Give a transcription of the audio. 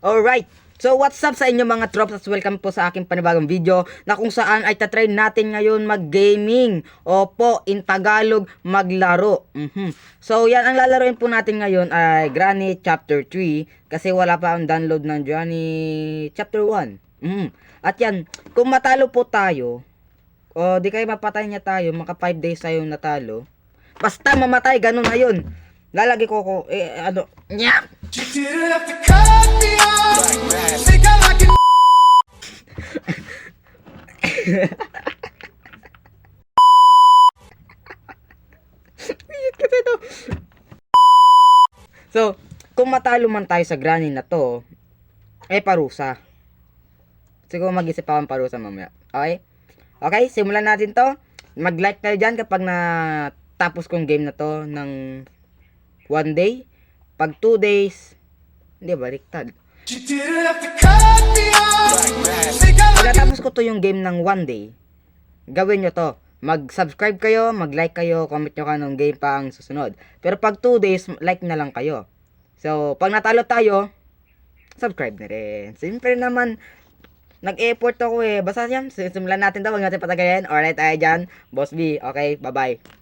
Alright, so what's up sa inyo mga trops at welcome po sa aking panibagong video na kung saan ay tatry natin ngayon mag-gaming. Opo, in Tagalog, maglaro. So yan, ang lalaroin po natin ngayon ay Granny Chapter 3 kasi wala pa ang download ng Granny Chapter 1. At yan, kung matalo po tayo, o di kayo mapatay niya tayo, maka 5 days tayo natalo. Basta mamatay, ganun na yun. Lalagay ko nya! You didn't have to cut me off. Think I like it. Kasi to. So, kung matalo man tayo sa Granny na to, parusa. Siguro mag-isip ako ng parusa mamaya. Okay? Okay, simulan natin to. Mag-like kayo dyan kapag natapos kong game na to ng 1 day. Pag 2 days, hindi, baliktad. You didn't have to cut me off. Think I Pag like it. natapos ko to yung game ng 1 day, gawin nyo to. Mag-subscribe kayo, mag-like kayo, comment nyo ka nung game pa ang susunod. Pero pag 2 days, like na lang kayo. So, pag natalo tayo, subscribe na rin. Siyempre naman, nag-effort ako eh. Basta yan, simulan natin to, huwag natin patagayin. Alright, tayo dyan. Boss B, okay, bye-bye.